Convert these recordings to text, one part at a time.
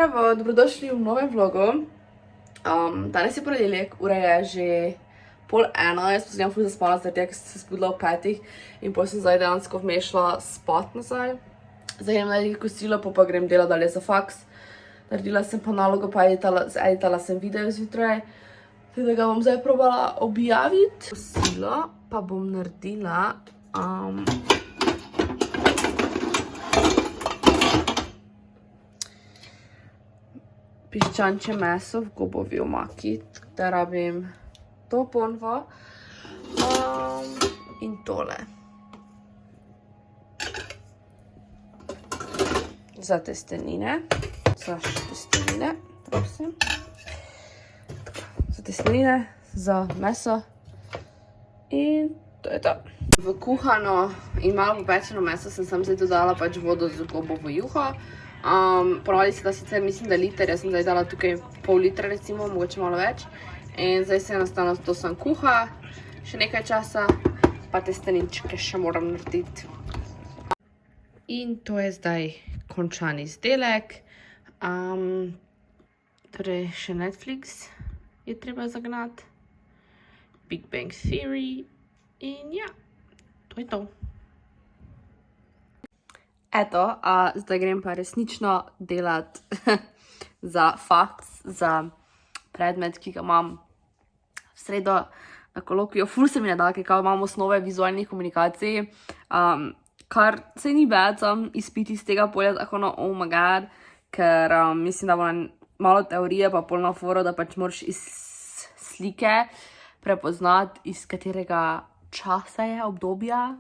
Zdravo, dobrodošli v novem vlogu. Danes je ponedeljek, ura je že 12:30, jaz pozimam ful zaspala, zaradi tega, ker sem se zbudila ob 5 in potem sem zdaj dejansko vmešla spat nazaj. Zdaj grem narediti kosilo, pa grem delati dalje za faks. Naredila sem pa nalogo, pa editala sem video zjutraj, tako da ga bom zdaj probala objaviti. Kosilo pa bom naredila piščančje meso v gobovi omaki, da rabim to ponvo in tole. Za testenine, prosim. Za testenine, za meso in to je to. V kuhano in malo popečeno meso sem zdaj dodala pač vodo z gobovo juho. Ponovali se da sicer mislim, da liter, jaz sem zdaj dala tukaj pol litra recimo, mogoče malo več. In zdaj se enostavno to sem kuha, še nekaj časa, pa testeninčke še moram narediti. In to je zdaj končan izdelek. Torej še Netflix je treba zagnati, Big Bang Theory in ja, to je to. Eto, zdaj grem pa resnično delati za faks, za predmet, ki ga imam v sredo na kolokviju. Ful se mi ne da, ker imam osnove vizualnih komunikacij, kar se ni bad, izpiti iz tega polja tako na oh my god, ker mislim, da bo malo teorije pa polno foro, da pač moraš iz slike prepoznati, iz katerega časa je obdobja.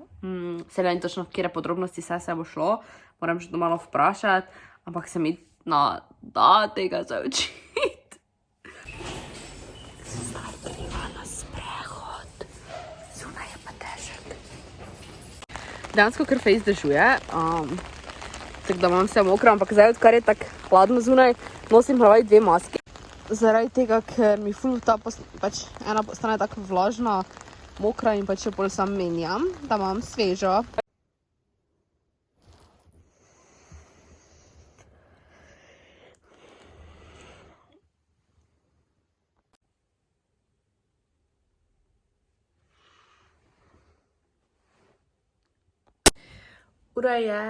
Se ne vem točno, v kjere podrobnosti se bo šlo, moram še to malo vprašati, ampak se mi da tega zaučiti. Zdaj greva na sprehod, zunaj je pa težek. Dejansko kar fejst dežuje, tako da imam vse mokro, ampak zdaj, odkar je tako hladno zunaj, nosim pravi 2 maski. Zaradi tega, ker mi ful ta pač ena postane tako vlažna, mokra in pač še pol sam menjam, da imam svežo. Ura je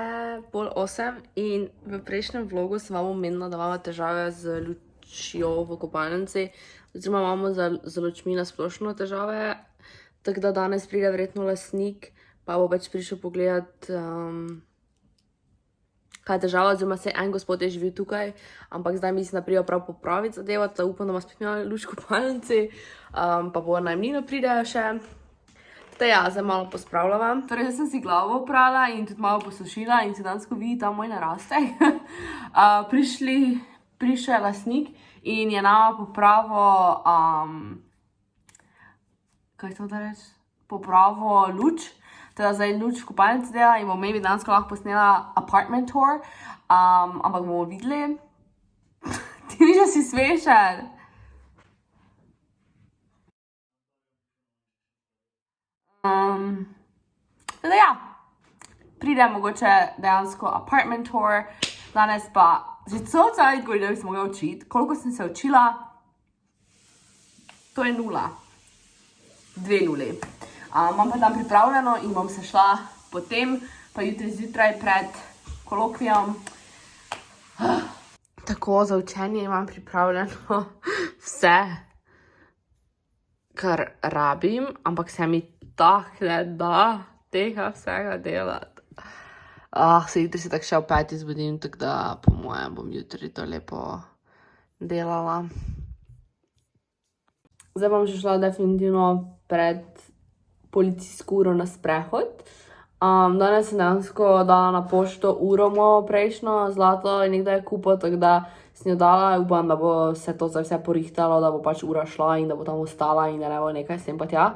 7:30 in v prejšnjem vlogu sem vam omenila, da imamo težave z lučjo v kopalnici, oziroma imamo z lučmi na splošno težave. Tako da danes pride verjetno lastnik, pa bo pač prišel pogledat, kaj je težava, oziroma se en gospod je živel tukaj, ampak zdaj mislim, da pride prav popraviti zadevo, da upam, da ima spet imela luč v kopalnici, pa bo najemnino pridejo še. Tako da ja, zdaj malo pospravljam. Torej, zdaj sem si glavo oprala in tudi malo posušila in se dansko vidi ta moj narastek. Prišel je lastnik in je nama popravil kaj to da reči? Popravo luč. Teda zdaj luč v kopalnici dela in bom maybe dansko lahko posnela apartment tour. Ampak bomo videli. Ti viš, da si smešen. Teda ja, pride mogoče dejansko apartment tour. Danes pa že celo cajt govori, da bi se mogla učiti. Koliko sem se učila? To je 0. 2 0. Imam pa tam pripravljeno in bom se šla potem, pa jutri zjutraj pred kolokvijem. Tako, za učenje imam pripravljeno vse, kar rabim, ampak se mi tako ne da tega vsega delati. Se jutri se tako še ob 5 zbudim, tako da po mojem bom jutri to lepo delala. Zdaj bom že šla definitivno pred policijsko uro na sprehod. Danes sem dejansko dala na pošto uro mojo prejšnjo, zlato in nekdaj je kupila, tako da sem jo dala. Upam, da bo se to vse porihtalo, da bo pač ura šla in da bo tam ostala in da ne bo nekaj sem pa tja.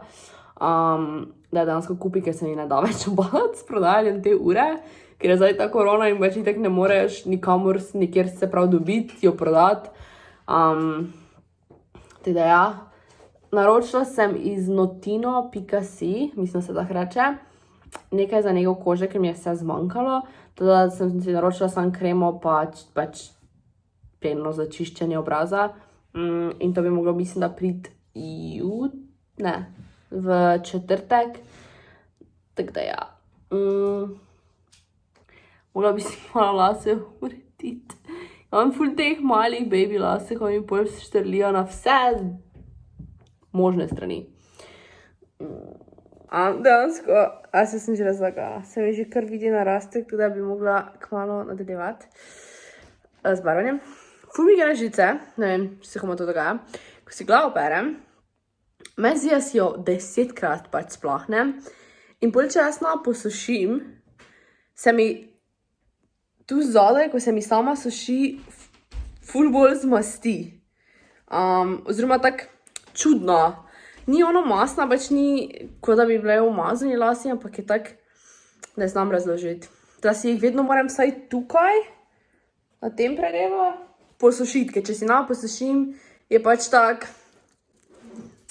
Da je dejansko kupi, ker se mi ne da več obavati s prodajanjem te ure, ker je zdaj ta korona in pač itak ne moreš nikamor nikjer se prav dobiti, jo prodati. Teda ja. Naročila sem iz notino.si, mislim, da se tako reče, nekaj za nego kože, ker mi je vse zmanjkalo. Teda sem si naročila sam kremo, pač peno za čiščenje obraza. In to bi moglo, mislim, da priti v četrtek. Tako da ja. Mogla bi si malo lase urediti. Imam ful teh malih baby lase, ko mi pol štrlijo na vse možne strani. Dejansko, sem že razlagala, se mi že kar vidi narastek, tako da bi mogla kmalo nadaljevati z barvanjem. Ful mi gre žice, ne vem, če se komu to dogaja. Ko si glavo perem, meni zdi, da si jo 10-krat pač splahnem in pol, če jaz malo posušim, se mi tu zadaj, ko se mi sama suši, ful bolj zmasti. Oziroma tako čudno. Ni ono masno, pač ni, kot da bi bile umazani lasi, ampak je tak, ne znam razložiti. Da si jih vedno moram vsaj tukaj, na tem predelu, posušiti, ker če si malo posušim, je pač tak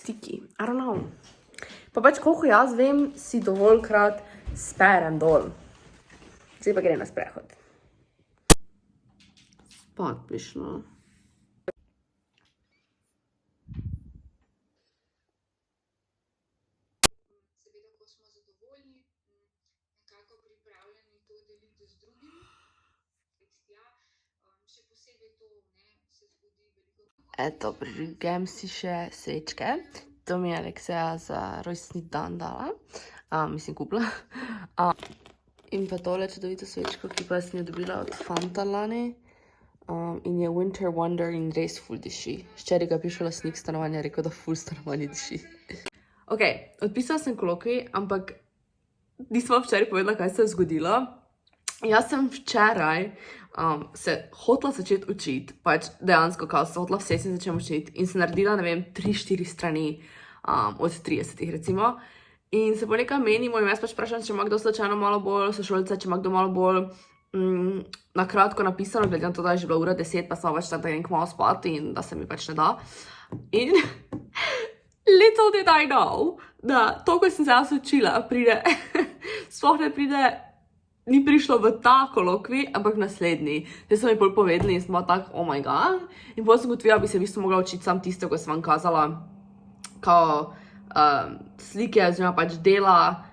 sticky. I don't know. Pa pač, koliko jaz vem, si dovoljkrat sperem dol. Zdaj pa gre na sprehod. Spat bi šlo. Eto, prižgem si še svečke. To mi je Alekseja za rojstni dan dala. Mislim, kupila. In pa tole čudovito svečko, ki pa sem jo dobila od Fanta lani. In je Winter Wonder in res ful diši. Včeraj ga piše lastnik stanovanja, rekel, da ful stanovanje diši. Ok, odpisala sem kolokvij, ampak nismo včeraj povedala, kaj se je zgodilo. Jaz sem včeraj se hotela začeti učiti, pač dejansko, kao se hotela vse se začem učiti in sem naredila, ne vem, 3-4 strani od 30, recimo. In se po nekaj menimo in jaz pač vprašam, če ima kdo slučajno malo bolj sošolce, če ima kdo malo bolj na kratko napisano, glede na to, da je že bila ura 10, pa sem pač tako da malo spati in da se mi pač ne da. In little did I know, da to, ko sem se jaz učila, sploh ne pride, ni prišlo v ta kolokvij, ampak v naslednji. Zdaj so mi bolj povedali in sem bila tak, oh my god. In potem sem gotovila, bi se v bistvu mogla učiti sam tisto, ko sem vam kazala, kao slike, oziroma pač dela,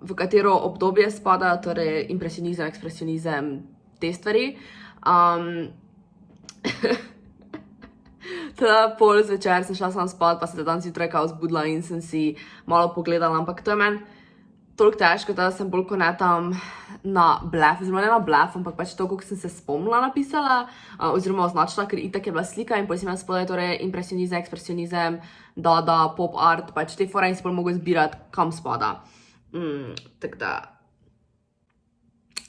v katero obdobje spada, torej impresionizem, ekspresionizem, te stvari. Teda pol zvečer sem šla sam spat, pa se dan zjutraj kao zbudila in sem si malo pogledala, ampak to je meni toliko težko, da sem bolj kot ne tam na blef, oziroma ne na blef, ampak pač to, koliko sem se spomnila napisala, oziroma označila, ker itak je bila slika in potem sem jaz spodaj, torej impresionizem, ekspresionizem, dada, pop art, pač te fora in si bolj mogel zbirati, kam spada. Tako da,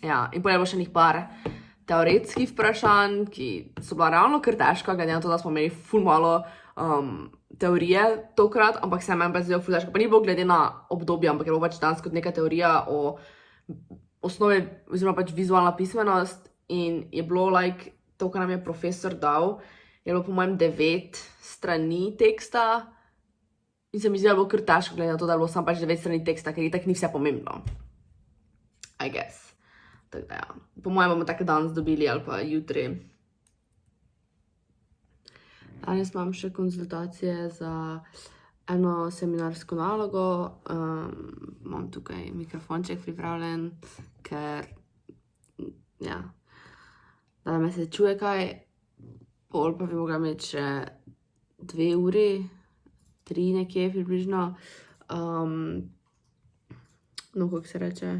ja, in potem je bilo še njih par teoretskih vprašanj, ki so bila realno kar težka, glede na to, da smo imeli ful malo teorije tokrat, ampak se je meni pa zdelo ful težko. Pa ni bilo glede na obdobje, ampak je bilo pač danes kot neka teorija o osnovi, oziroma pač vizualna pismenost in je bilo, like, to, kar nam je profesor dal, je bilo po mojem 9 strani teksta in se mi zdi, da je bilo kar težko, glede na to, da je bilo samo pač 9 strani teksta, ker itak ni vse pomembno. I guess. Tako da, ja. Po mojem bomo tako danes dobili ali pa jutri. Danes imam še konzultacije za eno seminarsko nalogo. Imam tukaj mikrofonček pripravljen, ker, ja, da me se čuje kaj. Pol pa bi mogla imeti še 2 uri, 3 nekje približno. No, kako se reče,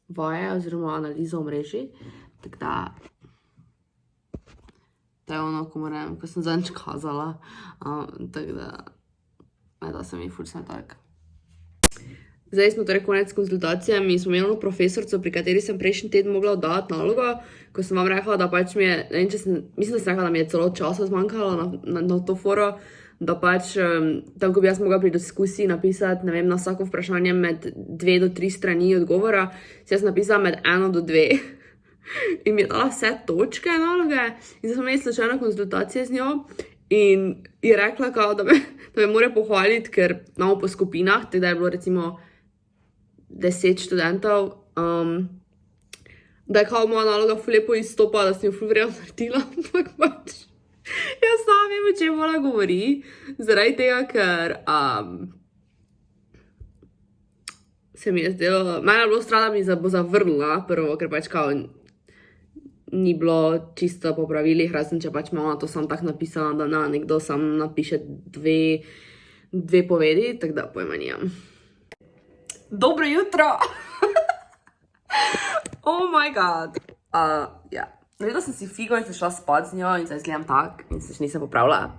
vaje oziroma analizo omrežij. Tako da, to je ono, ko sem zadnjič kazala. Tako da, ne da se mi ful sem tak. Zdaj smo torej konec s konzultacijami. Smo imeli profesorco, pri kateri sem prejšnji teden mogla oddati nalogo, ko sem vam rekla, da pač mi je, ne vem, če sem, mislim, da sem rekla, da mi je celo časa zmanjkalo na to foro, da pač, tam, ko bi jaz mogla pri diskusiji napisati, ne vem, na vsako vprašanje med 2 do 3 strani odgovora, si jaz napisala med 1 do 2. In mi je dala vse točke naloge in zdaj smo imeli slučajno konzultacije z njo in je rekla, kao, da me mora pohvaliti, ker imamo po skupinah, tako da je bilo recimo 10 študentov, da je kao moja naloga ful lepo izstopa, da sem jo ful verjetno naredila, ampak pač jaz sama vem, o čem ona govori, zaradi tega, ker se mi je zdelo, mene je bilo strah, da mi bo zavrnila prvo, ker pač kao ni bilo čisto po pravilih, razen če pač ima ona to sam tako napisala, da na, nekdo sam napiše dve povedi, tako da pojma nimam. Dobro jutro! Oh my god! Ja. Naredila sem si figo in se šla spat z njo in zdaj izgledam tak in se še nisem popravila.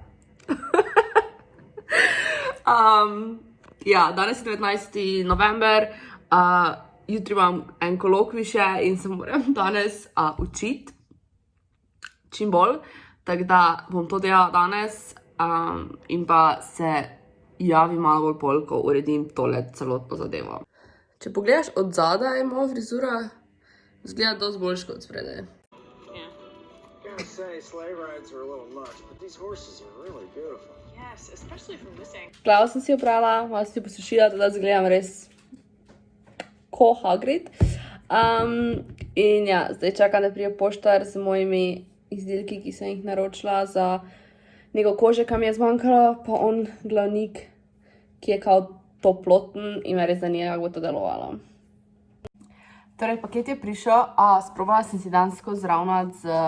Ja, danes je 19. november, jutri imam en kolokvij še in se moram danes učiti čim bolj, tako da bom to delala danes in pa se javim malo bolj pol, ko uredim tole celotno zadevo. Če pogledaš od zadaj, moja frizura izgleda dosti boljš kot spredaj. I say sleigh rides are a little much, but these horses are really beautiful. Yes, especially from missing. Glavo sem si oprala, malo si posušila, da zgledam res ko Hagrid. In ja, zdaj čakam, da prije poštar z mojimi izdelki, ki sem jih naročila za neko kože, kam je zmanjkalo, pa on glavnik, ki je kao toploten in me res zanima, kako bo to delovalo. Torej, paket je prišel, sprobala sem si dansko zravnati z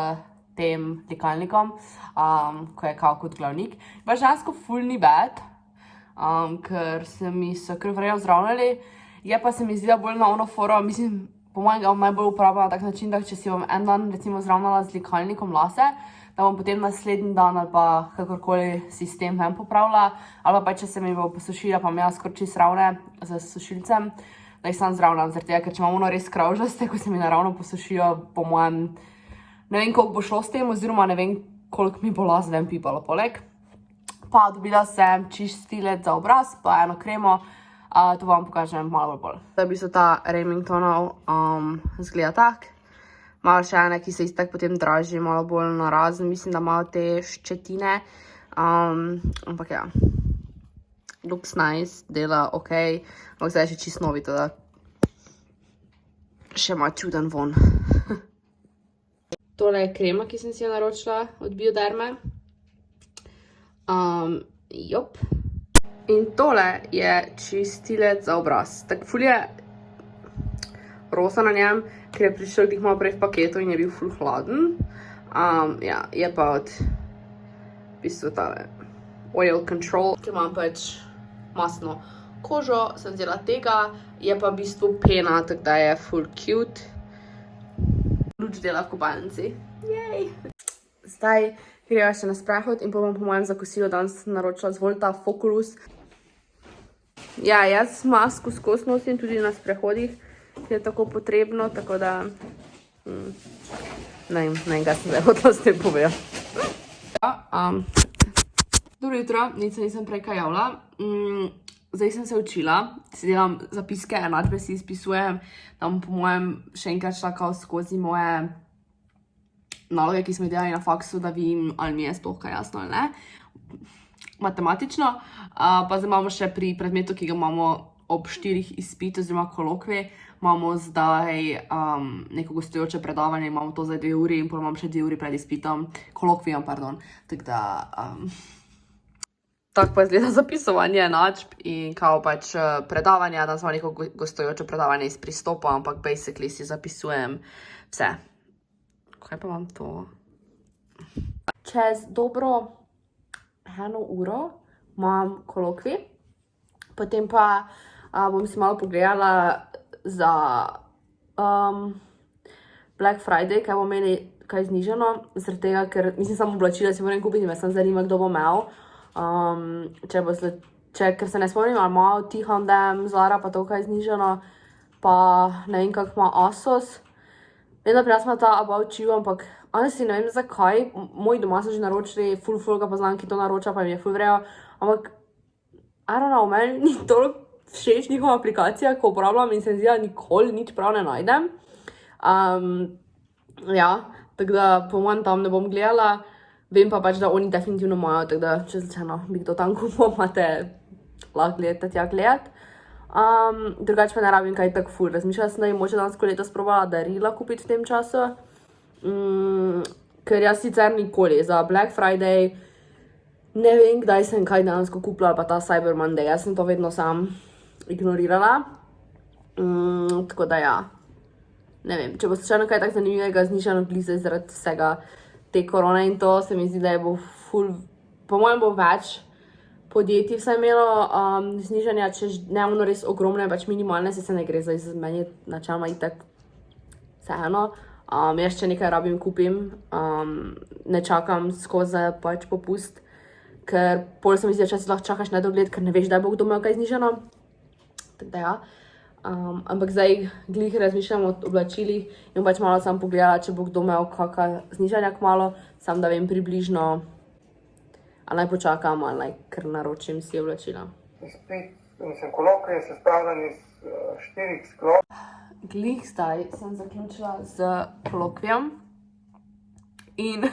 tem likalnikom, ko je kao kot glavnik. Baš dansko ful ni bad, ker se mi so kar vrejo zravnali, je pa se mi zdela bolj na ono foro, mislim, po mojem ga najbolj uporabljam na tak način, da če si bom en dan recimo zravnala z likalnikom lase, da bom potem naslednji dan ali pa kakorkoli sistem ven popravila, ali pa če se mi bo posušila, pa imela skoraj čisto ravne z sušilcem, da jih sam zravnam, zaradi tega, ker če imam ono res kravžaste, ko se mi naravno posušijo, po mojem, ne vem, koliko bo šlo s tem, oziroma ne vem, koliko mi bo las ven pipalo poleg. Pa dobila sem čistilec za obraz, pa eno kremo, to vam pokažem malo bolj. Da bi so ta Remingtonov zgleda tak. Malo še ene, ki se istak potem draži, malo bolj narazen, mislim, da imajo te ščetine. Ampak ja, looks nice, dela ok, ampak zdaj je še čist novi, teda še ima čuden von. Tole je krema, ki sem si jo naročila od Bioderme. Jop. In tole je čistilec za obraz. Tak ful je rosa na njem, ker je prišel glih malo prej v paketu in je bil ful hladen. Ja, je pa od v bistvu tale Oil Control, ker imam pač masno kožo, sem vzela tega, je pa v bistvu pena, tako da je ful cute. Luč dela v kopalnici. Jej! Zdaj greva še na sprehod in bom po mojem za kosilo danes naročila z Volta Focus. Ja, jaz masku skozi nosim tudi na sprehodih, ki je tako potrebno, tako da ne vem, kaj sem zdaj hotela s tem povedati. Dobro jutro, nič se nisem prej kaj javila. Zdaj sem se učila, si delam zapiske, enačbe si izpisujem, da bom po mojem še enkrat šla kao skozi moje naloge, ki smo jih delali na faksu, da vidim, ali mi je sploh kaj jasno ali ne. Matematično, pa zdaj imamo še pri predmetu, ki ga imamo ob 4 izpit, oziroma kolokvij, imamo zdaj neko gostujoče predavanje, imamo to zdaj 2 uri in potem imam še 2 uri pred izpitom, kolokvijem, pardon, tako da tako pa izgleda zapisovanje enačb in kao pač predavanja, da smo neko gostujoče predavanje iz pristopa, ampak basically si zapisujem vse. Kaj pa imam to? Čez dobro 1 uro imam kolokvij, potem pa bom si malo pogledala za Black Friday, kaj bomo imeli kaj znižano, zaradi tega, ker mislim samo oblačila si moram kupiti, me sem zanima, kdo bo imel. Ker se ne spomnim, ali ima T&M, Zara pa to kaj znižano, pa ne vem, kak ima Asos. Vem, da pri nas ima ta About You, ampak honestly ne vem zakaj, moji doma so že naročili, ful ga poznam, ki to naroča, pa mi je ful vrejo, ampak I don't know, meni ni toliko všeč njihova aplikacija, ko uporabljam in se zdi, da nikoli nič prav ne najdem. Ja, tako da po mojem tam ne bom gledala. Vem pa pač, da oni definitivno imajo, tako da če začeno bi kdo tam kupil, imate lahko gledati tja gledati. Drugače pa ne rabim kaj tako ful. Razmišljala sem, da je moče dansko leto sprobala darila kupiti v tem času. Ker jaz sicer nikoli za Black Friday ne vem, kdaj sem kaj dansko kupila, pa ta Cyber Monday. Jaz sem to vedno sam ignorirala. Tako da ja. Ne vem, če bo slučajno kaj tak zanimivega znižano glize zaradi vsega te korone in to, se mi zdi, da je bo ful, po mojem bo več podjetij vsaj imelo znižanja, če ne ono res ogromne, pač minimalne, se ne gre za meni načeloma itak vseeno. Jaz če nekaj rabim, kupim, ne čakam skozi pač popust, ker pol se mi zdi, da čas lahko čakaš nedogled, ker ne veš, da bo kdo imel kaj znižano. Tako da ja. Ampak zdaj glih razmišljam o oblačilih in pač malo sem pogledala, če bo kdo imel kakšna znižanja kmalu, sam da vem približno, ali naj počakam, ali naj kar naročim si oblačila. Kolokvij je sestavljen iz 4 sklopov. Glih zdaj sem zaključila z kolokvijem in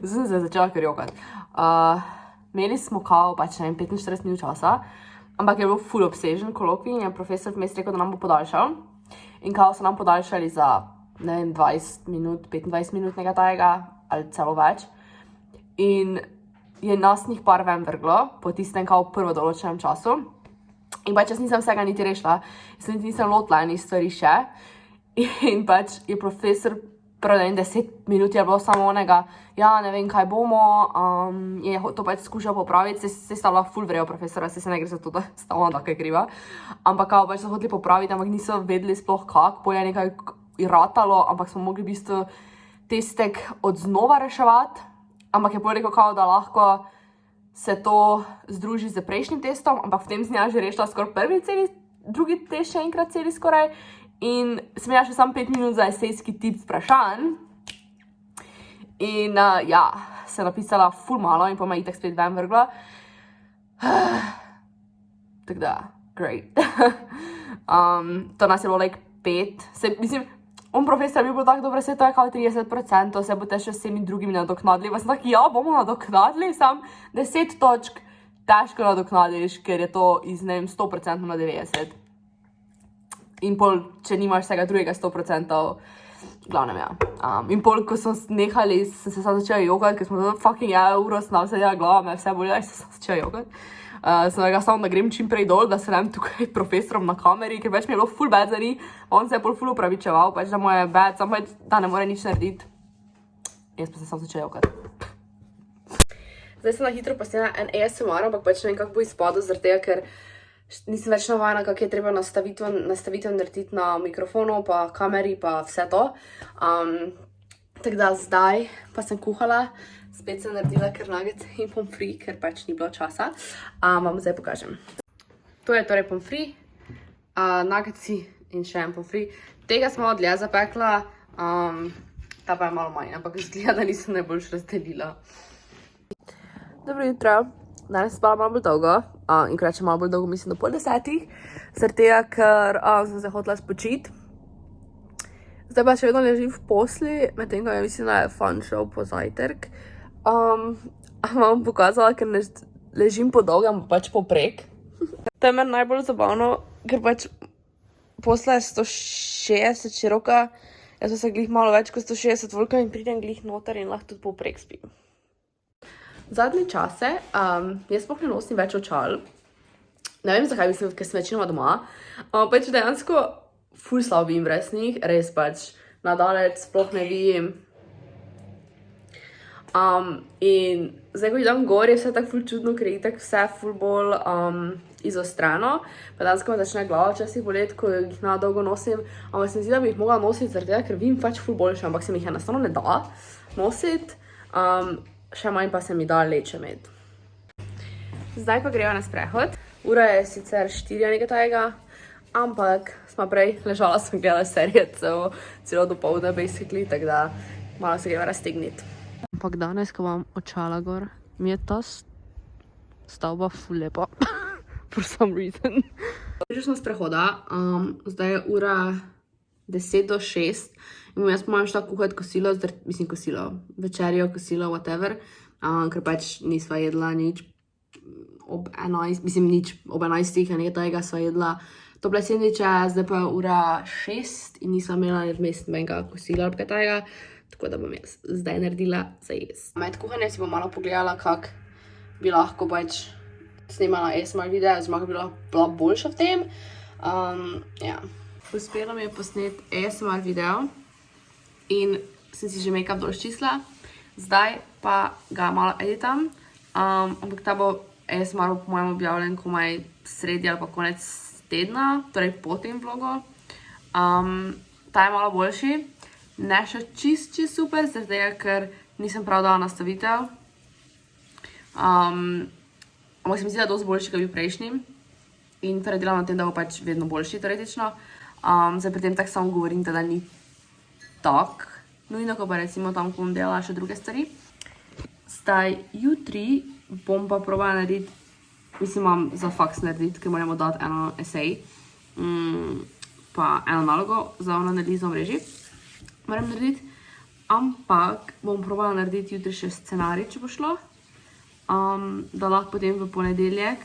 sem se začela kar jokati. Imeli smo kao pač 45 minut časa, ampak je bil ful obsežen kolokvij in je profesor vmes rekel, da nam bo podaljšal. In kao so nam podaljšali za, ne vem, 20 minut, 25 minut nekaj tajega, ali celo več. In je nas njih par ven vrglo, po tistem kao prvo določenem času. In pač jaz nisem vsega niti rešila, jaz niti nisem lotila enih stvari še. In pač je profesor prvi 10 minut je bilo samo onega, ja, ne vem, kaj bomo, je to pač skušal popraviti, se sta lahko ful vrejo profesora, se ne gre za to, da sta ona tako kriva. Ampak kao pač so hoteli popraviti, ampak niso vedeli sploh kak, po je nekaj ratalo, ampak smo mogli v bistvu testek od znova reševati, ampak je pol rekel kao, da lahko se to združi z prejšnjim testom, ampak v tem sem ja že rešila skoraj prvi celi, drugi test še enkrat celi skoraj. In sem ja še samo 5 minut za esejski tip vprašanj. In ja, sem napisala ful malo in pa me itak spet ven vrgla. Tako da, great. To nas je bilo like 5. Mislim, on profesor je bil tako dobro, se to je kao 30%, se boste še vsemi drugimi nadoknadili. Pa sem tako, ja, bomo nadoknadili, sam 10 točk težko nadoknadiš, ker je to iz, ne vem, 100% na 90%. In pol, če nimaš vsega drugega 100%, glavnem ja. In pol, ko smo nehali, sem se začela jogati, ker smo to fucking uro snal, sedela glava, me vse bolila, sem se začela jogati. Sem rekla samo, da grem čim prej dol, da se nem tukaj profesorom na kameri, ker več mi je bilo ful bad za ni. On se je pol ful upravičeval, pač da mu je bad, samo pač, da ne more nič narediti. Jaz pa se samo začela jogati. Zdaj sem na hitro posnela en ASMR, ampak pač ne vem, kako bo izpadel, zaradi tega, ker nisem več navajena, kako je treba nastavitev narediti na mikrofonu, pa kameri, pa vse to. Tako da zdaj pa sem kuhala, spet sem naredila kar nuggets in pommes frites, ker pač ni bilo časa. Vam zdaj pokažem. To je torej pommes frites, nuggetsi in še en pommes frites. Tega smo dlje zapekla, ta pa je malo manj, ampak izgleda, da nisem najboljš razdelila. Dobro jutro. Danes spala malo bolj dolgo in ko rečem malo bolj dolgo, mislim do pol 10, zaradi tega, ker sem se hotela spočiti. Zdaj pa še vedno ležim v posli, medtem ko je mislim, da je fun šel po zajtrk. Vam pokazala, ker ležim po dolgem, pač poprek. To je meni najbolj zabavno, ker pač posla je 160 široka, jaz sem se glih malo več kot 160 volka in pridem glih noter in lahko tudi poprek spim. Zadnje čase, jaz sploh ne nosim več očal. Ne vem, zakaj mislim, ker sem večinoma doma. Pač dejansko ful slabo vidim brez njih, res pač nadalec sploh ne vidim. In zdaj, ko idem gor, je vse tako ful čudno, ker je tako vse ful bolj izostreno. Pa dejansko me začne glava včasih boleti, ko jih na dolgo nosim. Ampak se mi zdi, da bi jih mogla nositi zaradi tega, ker vidim pač ful boljše, ampak se mi jih enostavno ne da nositi. Še manj pa se mi da leče med. Zdaj pa greva na sprehod. Ura je sicer 4 nekaj tajega, ampak smo prej ležala, sem gledala serije celo dopoldne, basically, tako da malo se greva raztegniti. Ampak danes, ko imam očala gor, mi je ta stavba ful lepa. For some reason. Prišla smo sprehoda, zdaj je ura 10 do 6. In jaz po mojem šla kuhati kosilo, mislim kosilo, večerjo, kosilo, whatever, ker pač nisva jedla nič ob 11, mislim nič, ob 11 je nekaj tega sva jedla tople sendviče, zdaj pa je ura 6 in nisva imela vmes nobenega kosila ali kaj tega, tako da bom jaz zdaj naredila za jesti. Med kuhanjem si bom malo pogledala, kak bi lahko pač snemala ASMR video, oziroma bi bila boljša v tem. Ja. Uspelo mi je posnet ASMR video in sem si že make-up dol sčistila, zdaj pa ga malo editam, ampak ta bo ASMR po mojem objavljen komaj sredi ali pa konec tedna, torej po tem vlogu. Ta je malo boljši, ne še čist super, zaradi tega, ker nisem prav dala nastavitev. Ampak se mi zdi, da je dosti boljši, kot bil prejšnji. In torej delam na tem, da bo pač vedno boljši, teoretično. Zdaj pri tem tako samo govorim, da ni tak nujno, ko pa recimo tam, ko bom delala še druge stvari. Zdaj, jutri bom pa probala narediti, mislim, imam za faks narediti, ker moramo dati eno esej, pa eno nalogo za analizo mreži. Moram narediti, ampak bom probala narediti jutri še scenarij, če bo šlo, da lahko potem v ponedeljek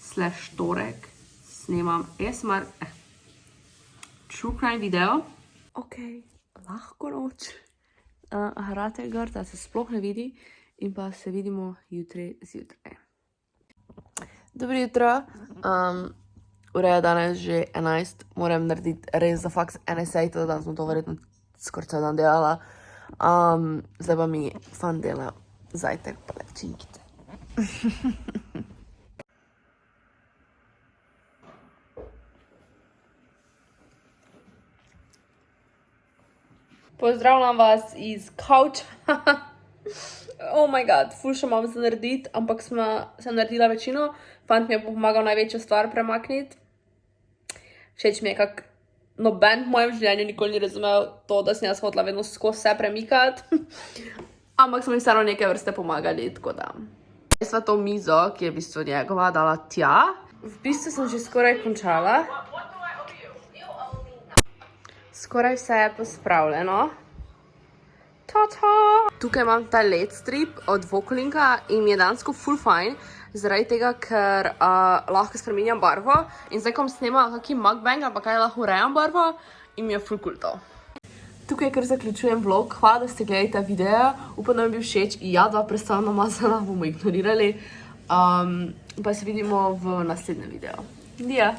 / torek snemam ASMR true crime video. Ok, lahko noč. Hrate gor, da se sploh ne vidi in pa se vidimo jutri zjutraj. Dobro jutro. Ura je danes že 11, moram narediti res za faks en esej, tako da smo to verjetno skoraj cel dan delala. Zdaj pa mi fan dela zajtrk pa lepčinkice. Pozdravljam vas iz kavča. Oh my god, ful še imam za narediti, ampak sem naredila večino. Fant mi je pomagal največjo stvar premakniti. Všeč mi je, kak noben v mojem življenju nikoli ni razumel to, da sem jaz hotela vedno skozi vse premikati. Ampak smo mi vseeno neke vrste pomagali, tako da. Zdaj sva to mizo, ki je v bistvu njegova, dala tja. V bistvu sem že skoraj končala. Skoraj vse je pospravljeno. Ta-ta! Tukaj imam ta LED strip od Vokolinka in mi je dansko ful fajn, zaradi tega, ker lahko spreminjam barvo in zdaj, ko bom snemala kakšen mukbang ali pa kaj, lahko urejam barvo in mi je ful cool to. Tukaj kar zaključujem vlog, hvala, da ste gledali ta video, upam, da mi je bil všeč, ja, 2 predstavljena mazana bomo ignorirali, pa se vidimo v naslednjem videu. Dija!